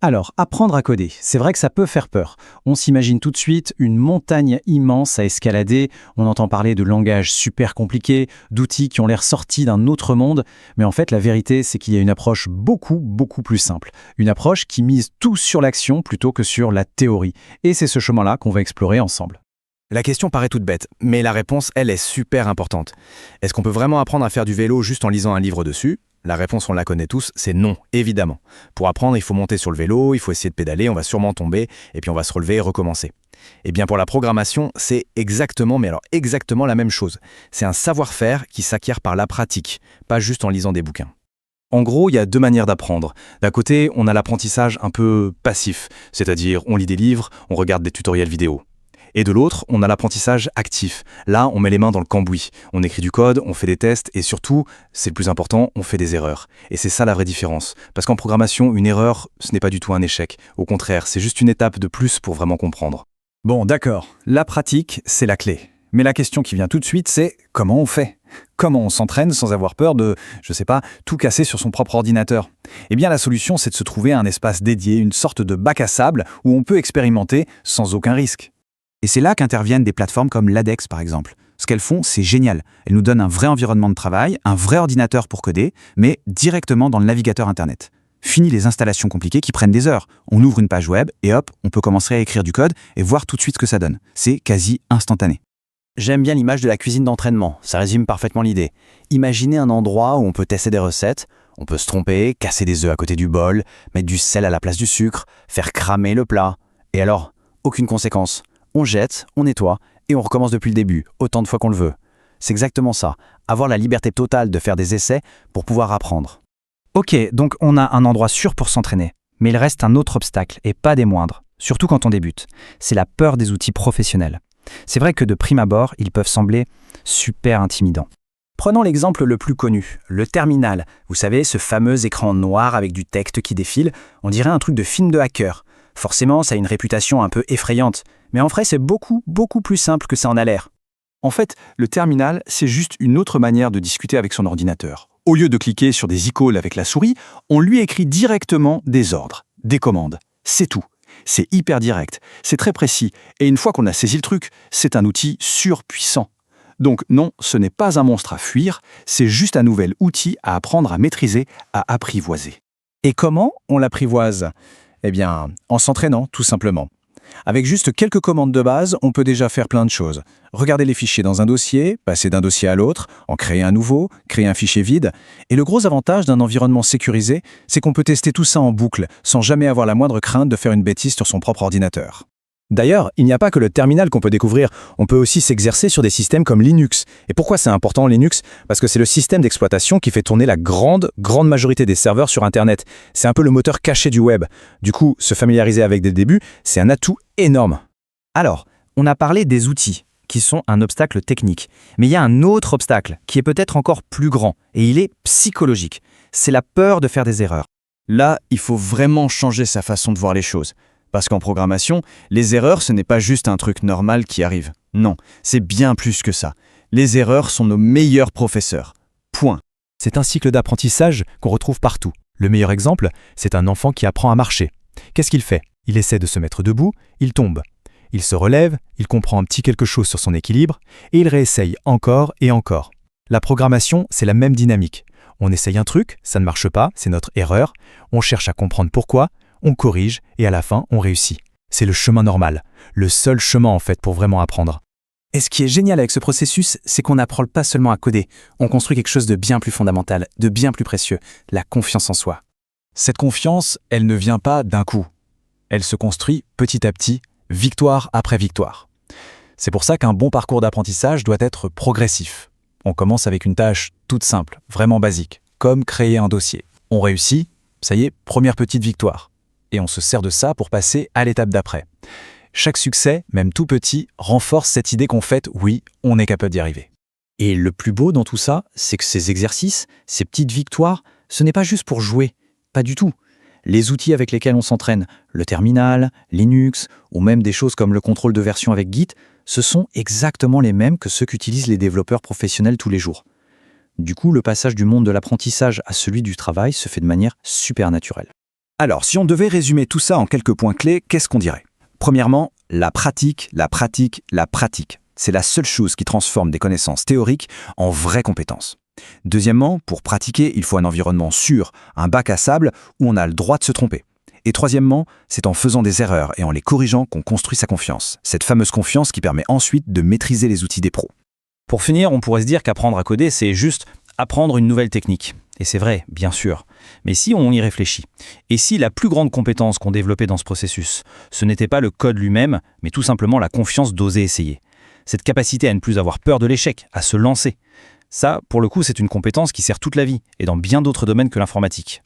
Alors, apprendre à coder, c'est vrai que ça peut faire peur. On s'imagine tout de suite une montagne immense à escalader, on entend parler de langages super compliqués, d'outils qui ont l'air sortis d'un autre monde, mais en fait la vérité c'est qu'il y a une approche beaucoup plus simple. Une approche qui mise tout sur l'action plutôt que sur la théorie. Et c'est ce chemin-là qu'on va explorer ensemble. La question paraît toute bête, mais la réponse, elle, est super importante. Est-ce qu'on peut vraiment apprendre à faire du vélo juste en lisant un livre dessus? La réponse, on la connaît tous, c'est non, évidemment. Pour apprendre, il faut monter sur le vélo, il faut essayer de pédaler, on va sûrement tomber, et puis on va se relever et recommencer. Eh bien pour la programmation, c'est exactement, mais alors exactement la même chose. C'est un savoir-faire qui s'acquiert par la pratique, pas juste en lisant des bouquins. En gros, il y a deux manières d'apprendre. D'un côté, on a l'apprentissage un peu passif, c'est-à-dire on lit des livres, on regarde des tutoriels vidéo. Et de l'autre, on a l'apprentissage actif. Là, on met les mains dans le cambouis. On écrit du code, on fait des tests et surtout, c'est le plus important, on fait des erreurs. Et c'est ça la vraie différence. Parce qu'en programmation, une erreur, ce n'est pas du tout un échec. Au contraire, c'est juste une étape de plus pour vraiment comprendre. Bon, d'accord, la pratique, c'est la clé. Mais la question qui vient tout de suite, c'est comment on fait? Comment on s'entraîne sans avoir peur de, tout casser sur son propre ordinateur? Eh bien, la solution, c'est de se trouver un espace dédié, une sorte de bac à sable où on peut expérimenter sans aucun risque. Et c'est là qu'interviennent des plateformes comme LADEX par exemple. Ce qu'elles font, c'est génial. Elles nous donnent un vrai environnement de travail, un vrai ordinateur pour coder, mais directement dans le navigateur Internet. Fini les installations compliquées qui prennent des heures. On ouvre une page web et hop, on peut commencer à écrire du code et voir tout de suite ce que ça donne. C'est quasi instantané. J'aime bien l'image de la cuisine d'entraînement, ça résume parfaitement l'idée. Imaginez un endroit où on peut tester des recettes, on peut se tromper, casser des œufs à côté du bol, mettre du sel à la place du sucre, faire cramer le plat. Et alors, aucune conséquence. On jette, on nettoie, et on recommence depuis le début, autant de fois qu'on le veut. C'est exactement ça, avoir la liberté totale de faire des essais pour pouvoir apprendre. Ok, donc on a un endroit sûr pour s'entraîner. Mais il reste un autre obstacle, et pas des moindres, surtout quand on débute. C'est la peur des outils professionnels. C'est vrai que de prime abord, ils peuvent sembler super intimidants. Prenons l'exemple le plus connu, le terminal. Vous savez, ce fameux écran noir avec du texte qui défile, on dirait un truc de film de hacker. Forcément, ça a une réputation un peu effrayante. Mais en vrai, c'est beaucoup plus simple que ça en a l'air. En fait, le terminal, c'est juste une autre manière de discuter avec son ordinateur. Au lieu de cliquer sur des icônes avec la souris, on lui écrit directement des ordres, des commandes. C'est tout. C'est hyper direct, c'est très précis, et une fois qu'on a saisi le truc, c'est un outil surpuissant. Donc non, ce n'est pas un monstre à fuir, c'est juste un nouvel outil à apprendre à maîtriser, à apprivoiser. Et comment on l'apprivoise? Eh bien, en s'entraînant, tout simplement. Avec juste quelques commandes de base, on peut déjà faire plein de choses. Regarder les fichiers dans un dossier, passer d'un dossier à l'autre, en créer un nouveau, créer un fichier vide. Et le gros avantage d'un environnement sécurisé, c'est qu'on peut tester tout ça en boucle, sans jamais avoir la moindre crainte de faire une bêtise sur son propre ordinateur. D'ailleurs, il n'y a pas que le terminal qu'on peut découvrir, on peut aussi s'exercer sur des systèmes comme Linux. Et pourquoi c'est important Linux? Parce que c'est le système d'exploitation qui fait tourner la grande majorité des serveurs sur Internet. C'est un peu le moteur caché du web. Du coup, se familiariser avec dès le début, c'est un atout énorme. Alors, on a parlé des outils, qui sont un obstacle technique. Mais il y a un autre obstacle, qui est peut-être encore plus grand, et il est psychologique. C'est la peur de faire des erreurs. Là, il faut vraiment changer sa façon de voir les choses. Parce qu'en programmation, les erreurs, ce n'est pas juste un truc normal qui arrive. Non, c'est bien plus que ça. Les erreurs sont nos meilleurs professeurs. Point. C'est un cycle d'apprentissage qu'on retrouve partout. Le meilleur exemple, c'est un enfant qui apprend à marcher. Qu'est-ce qu'il fait? Il essaie de se mettre debout, il tombe. Il se relève, il comprend un petit quelque chose sur son équilibre, et il réessaye encore et encore. La programmation, c'est la même dynamique. On essaye un truc, ça ne marche pas, c'est notre erreur, on cherche à comprendre pourquoi, on corrige et à la fin, on réussit. C'est le chemin normal, le seul chemin en fait pour vraiment apprendre. Et ce qui est génial avec ce processus, c'est qu'on n'apprend pas seulement à coder, on construit quelque chose de bien plus fondamental, de bien plus précieux, la confiance en soi. Cette confiance, elle ne vient pas d'un coup. Elle se construit petit à petit, victoire après victoire. C'est pour ça qu'un bon parcours d'apprentissage doit être progressif. On commence avec une tâche toute simple, vraiment basique, comme créer un dossier. On réussit, ça y est, première petite victoire. Et on se sert de ça pour passer à l'étape d'après. Chaque succès, même tout petit, renforce cette idée qu'en fait, oui, on est capable d'y arriver. Et le plus beau dans tout ça, c'est que ces exercices, ces petites victoires, ce n'est pas juste pour jouer, pas du tout. Les outils avec lesquels on s'entraîne, le terminal, Linux, ou même des choses comme le contrôle de version avec Git, ce sont exactement les mêmes que ceux qu'utilisent les développeurs professionnels tous les jours. Du coup, le passage du monde de l'apprentissage à celui du travail se fait de manière super naturelle. Alors, si on devait résumer tout ça en quelques points clés, qu'est-ce qu'on dirait? Premièrement, la pratique, la pratique, la pratique. C'est la seule chose qui transforme des connaissances théoriques en vraies compétences. Deuxièmement, pour pratiquer, il faut un environnement sûr, un bac à sable où on a le droit de se tromper. Et troisièmement, c'est en faisant des erreurs et en les corrigeant qu'on construit sa confiance. Cette fameuse confiance qui permet ensuite de maîtriser les outils des pros. Pour finir, on pourrait se dire qu'apprendre à coder, c'est juste apprendre une nouvelle technique. Et c'est vrai, bien sûr. Mais si on y réfléchit, et si la plus grande compétence qu'on développait dans ce processus, ce n'était pas le code lui-même, mais tout simplement la confiance d'oser essayer. Cette capacité à ne plus avoir peur de l'échec, à se lancer. Ça, pour le coup, c'est une compétence qui sert toute la vie, et dans bien d'autres domaines que l'informatique.